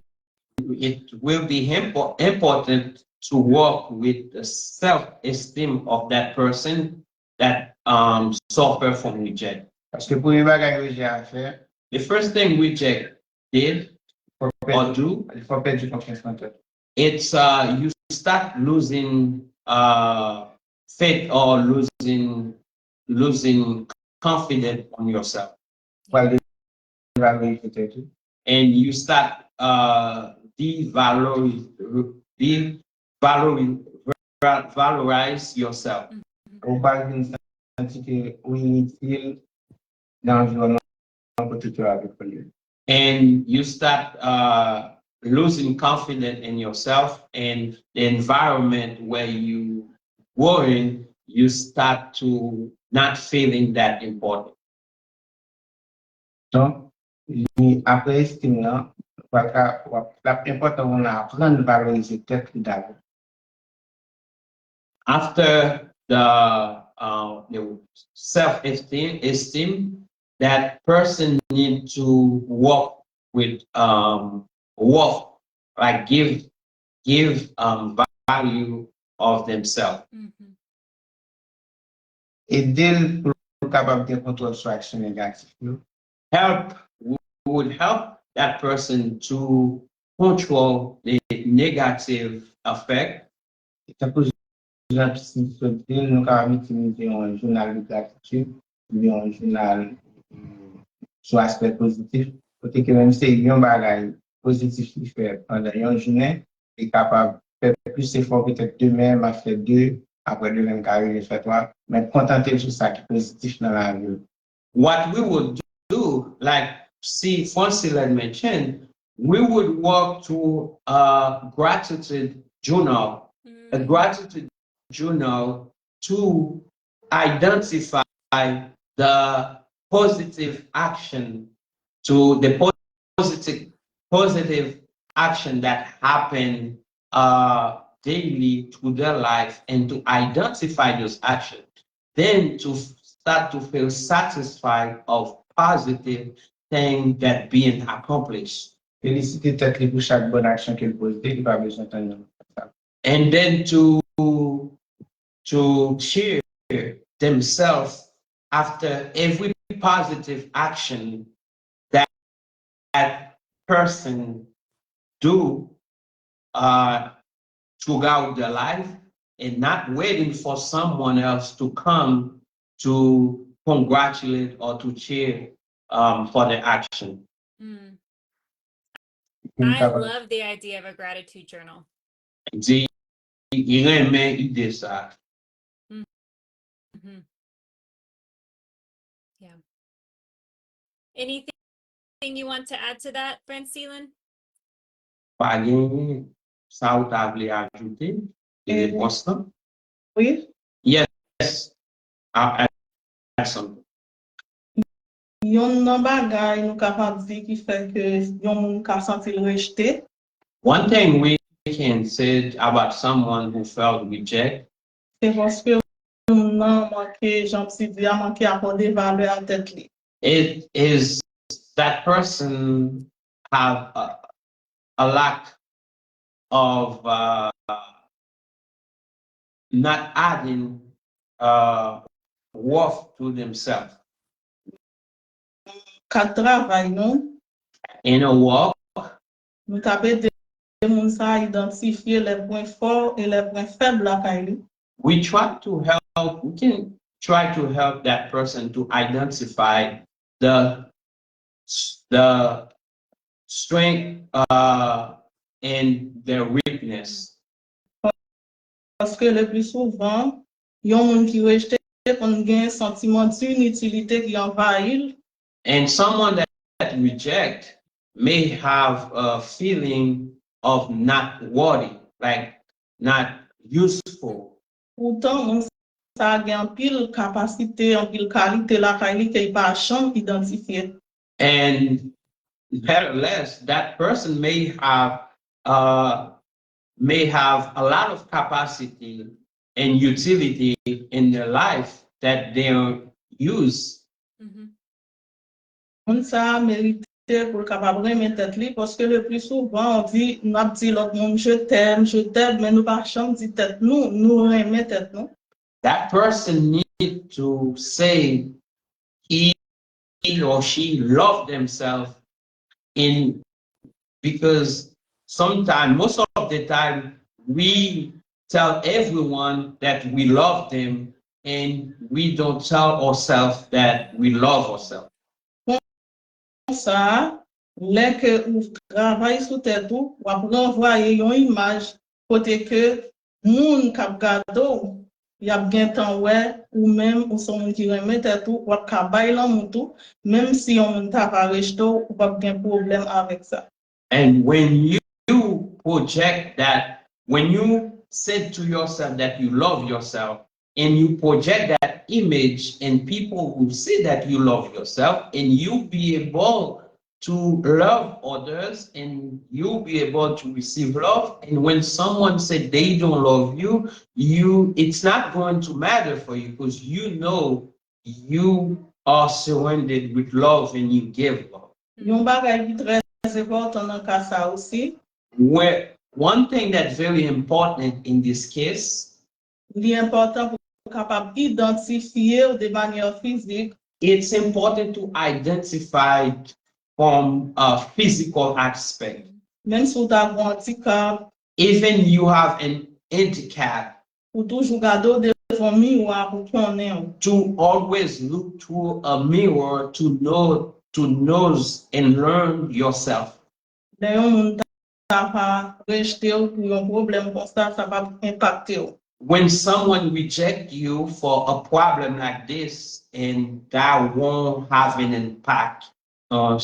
it will be important to work with the self-esteem of that person that suffer from reject. Parce que pour les bagages rejet à faire, The first thing reject did or do, il faut perdre confiance en toi. it's you start losing faith or losing confidence on yourself, Pour valoriser tout. and you start valorize yourself. Ou pas d'une senti que ou inutile dans l'environnement que tu as avec lui. And you start losing confidence in yourself and the environment where you were in, you start to not feeling that important. Donc, après estime là, l'important on a apprendre à valoriser tête d'abord. After the self-esteem, that person need to walk with walk, like give value of themselves. Mhm. Aider pour capable de contrôler sur action négative. Help would help that person to control the negative effect. C'est pour ça que nous avons utilisé un journal de gratitude ou un journal sur aspect positif. Parce que même si il y a un bagage positif qui fait pendant une journée, il est capable de faire plus d'efforts peut-être demain, m'a fait deux, après demain, carré, il fait trois, mais contenter de tout ça qui est positif dans la vie. What we would do, like see Francine mentioned, we would walk to a gratitude journal, a gratitude journal to identify the positive action to the positive action that happen daily to their life and to identify those actions, then to start to feel satisfied of positive thing that being accomplished. Féliciter tête pour chaque bonne action qu'elle pose, il n'y a pas besoin de And then to cheer themselves after every positive action that that person do throughout their life, and not waiting for someone else to come to congratulate or to cheer for the action. Mm. I love the idea of a gratitude journal. Mm-hmm. Yeah. Anything you want to add to that, Francine? Ça ou t'as voulu ajouter des réponses là? Oui. Yes, I'll add something. Yon nan bagay nou kapab di ki fè ke yon moun ka sentil rejte. One thing we can say about someone who felt rejected, c'est parce que moun nan manke, jan si di a manke akorde valeur a tèt li. it is that person have a lack of not adding worth to themselves. Ka travay nou, In a walk, nou tape de moun sa identifiye le point fort et le point faible la kay li. we can try to help that person to identify the strength and their weakness. Parce que le plus souvent, yon moun ki rejte kon gen sentiment d'inutilité ki envahil. And someone that reject may have a feeling of not worthy, like not useful. Pourtant, moun sa gen pile kapasite, an pile kalite la kay li ke pa chan identifiye. And nevertheless, that person may have a lot of capacity and utility in their life that they don't use. Moun sa merite pour capable remettre tête li parce que le plus souvent on dit n'a dit l'autre monde je t'aime, mais nous pas chambre dit tête nous remettre tête nous. That person need to say he or she love themselves in, because sometimes, most of the time, we tell everyone that we love them and we don't tell ourselves that we love ourselves. Comme ça, les que ou travail sous tête ou renvoyer une image côté que moun k'ap gado y a bien temps ouais ou même ou son moun qui remet tête ou ka bay lan moun tout même si on t'a pas rejeté ou pas bien problème avec ça. And when you project that, when you said to yourself that you love yourself and you project that image, and people will see that you love yourself, and you'll be able to love others, and you'll be able to receive love. And when someone said they don't love you, it's not going to matter for you, because you know you are surrounded with love and you give love. Yon bagay ki très important nan ka sa aussi, Where one thing that's very important in this case, li important pou kapab identifiye ou de manière physique, it's important to identify from a physical aspect. même si ou ta gon handicap, Even you have an handicap, ou toujou gado devant miroir pou konnen ou. to always look through a mirror to know and learn yourself. Le yon moun ta pa rejte ou pou yon problem kon sa pa impacte ou. When someone rejects you for a problem like this, and that won't have an impact on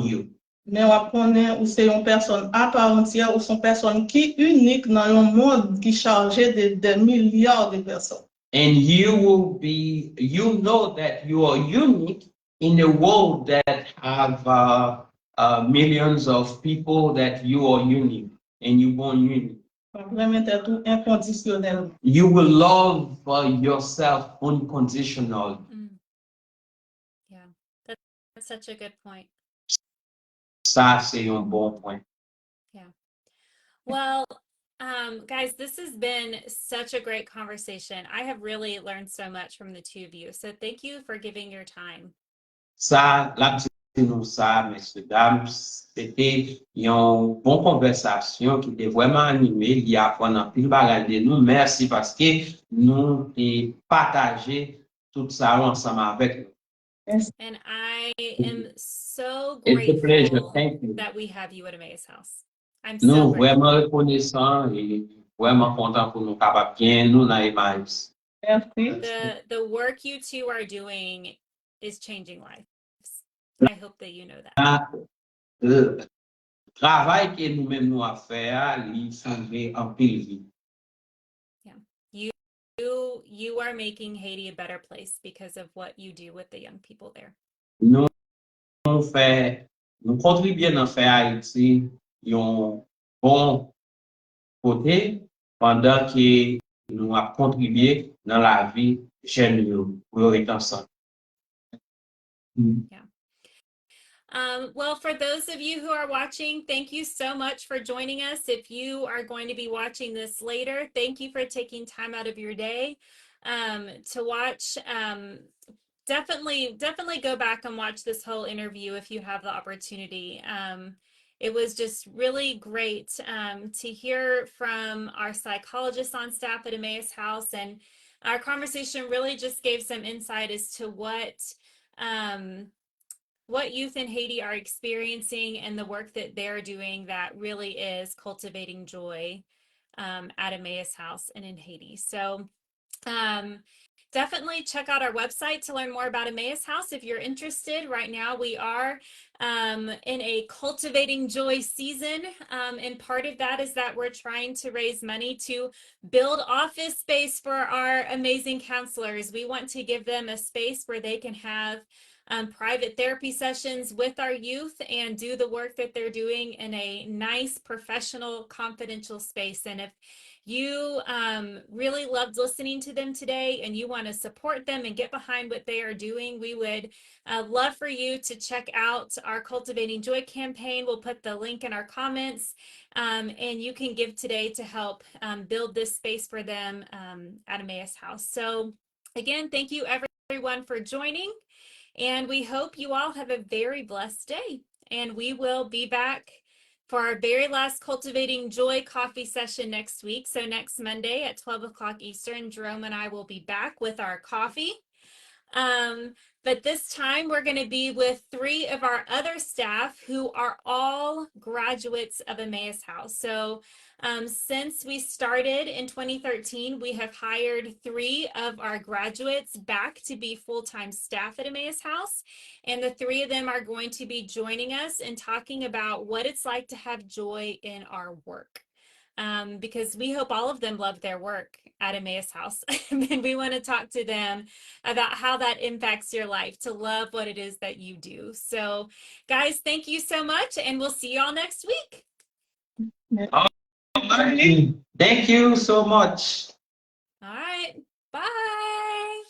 you. Men wap konnen ou se yon person a part entière ou son person ki unique nan yon monde ki chargé de milliards de personnes. And you know that you are unique in a world that have millions of people, that you are unique and you born unique. Vraiment tout inconditionnel. You will love yourself unconditionally. Yeah, that's such a good point. Ça, c'est un bon point. Yeah. Well, guys, this has been such a great conversation. I have really learned so much from the two of you. So thank you for giving your time. Ça, la petite nous ça, messieurs, dames, c'était une bonne conversation qui était vraiment animée. Il y a un pile bagage de nous. Merci parce que nous avons partagé tout ça ensemble avec nous. And I am so It's a pleasure. grateful Thank you. that we have you at Emmaus House. I'm Nous so grateful. vraiment reconnaissants et vraiment contents pour nous capables bien nous dans Emmaüs. Merci. The work you two are doing is changing lives. I hope that you know that. Le travail que nous-mêmes nous avons fait, il change en pile vie. You are making Haiti a better place because of what you do with the young people there. Nous contribuons à faire Haïti un bon côté pendant que nous avons contribué dans la vie jeune pour être ensemble. Yeah. Well, for those of you who are watching, thank you so much for joining us. If you are going to be watching this later, thank you for taking time out of your day to watch. Definitely go back and watch this whole interview if you have the opportunity. It was just really great to hear from our psychologists on staff at Emmaus House, and our conversation really just gave some insight as to what youth in Haiti are experiencing and the work that they're doing that really is cultivating joy at Emmaus House and in Haiti. So definitely check out our website to learn more about Emmaus House if you're interested. Right now we are in a Cultivating Joy season, and part of that is that we're trying to raise money to build office space for our amazing counselors. We want to give them a space where they can have private therapy sessions with our youth and do the work that they're doing in a nice, professional, confidential space. And if you really loved listening to them today and you want to support them and get behind what they are doing, we would love for you to check out our Cultivating Joy campaign. We'll put the link in our comments, and you can give today to help build this space for them at Emmaus House. So again, thank you everyone for joining. And we hope you all have a very blessed day. And we will be back for our very last Cultivating Joy coffee session next week. So next Monday at 12 o'clock Eastern, Jerome and I will be back with our coffee. But this time we're going to be with 3 of our other staff who are all graduates of Emmaus House. So since we started in 2013, we have hired 3 of our graduates back to be full-time staff at Emmaus House. And the 3 of them are going to be joining us and talking about what it's like to have joy in our work. Because we hope all of them love their work at Emmaus House. And we want to talk to them about how that impacts your life, to love what it is that you do. So guys, thank you so much, and we'll see you all next week. Thank you so much. All right. Bye.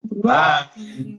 Bye.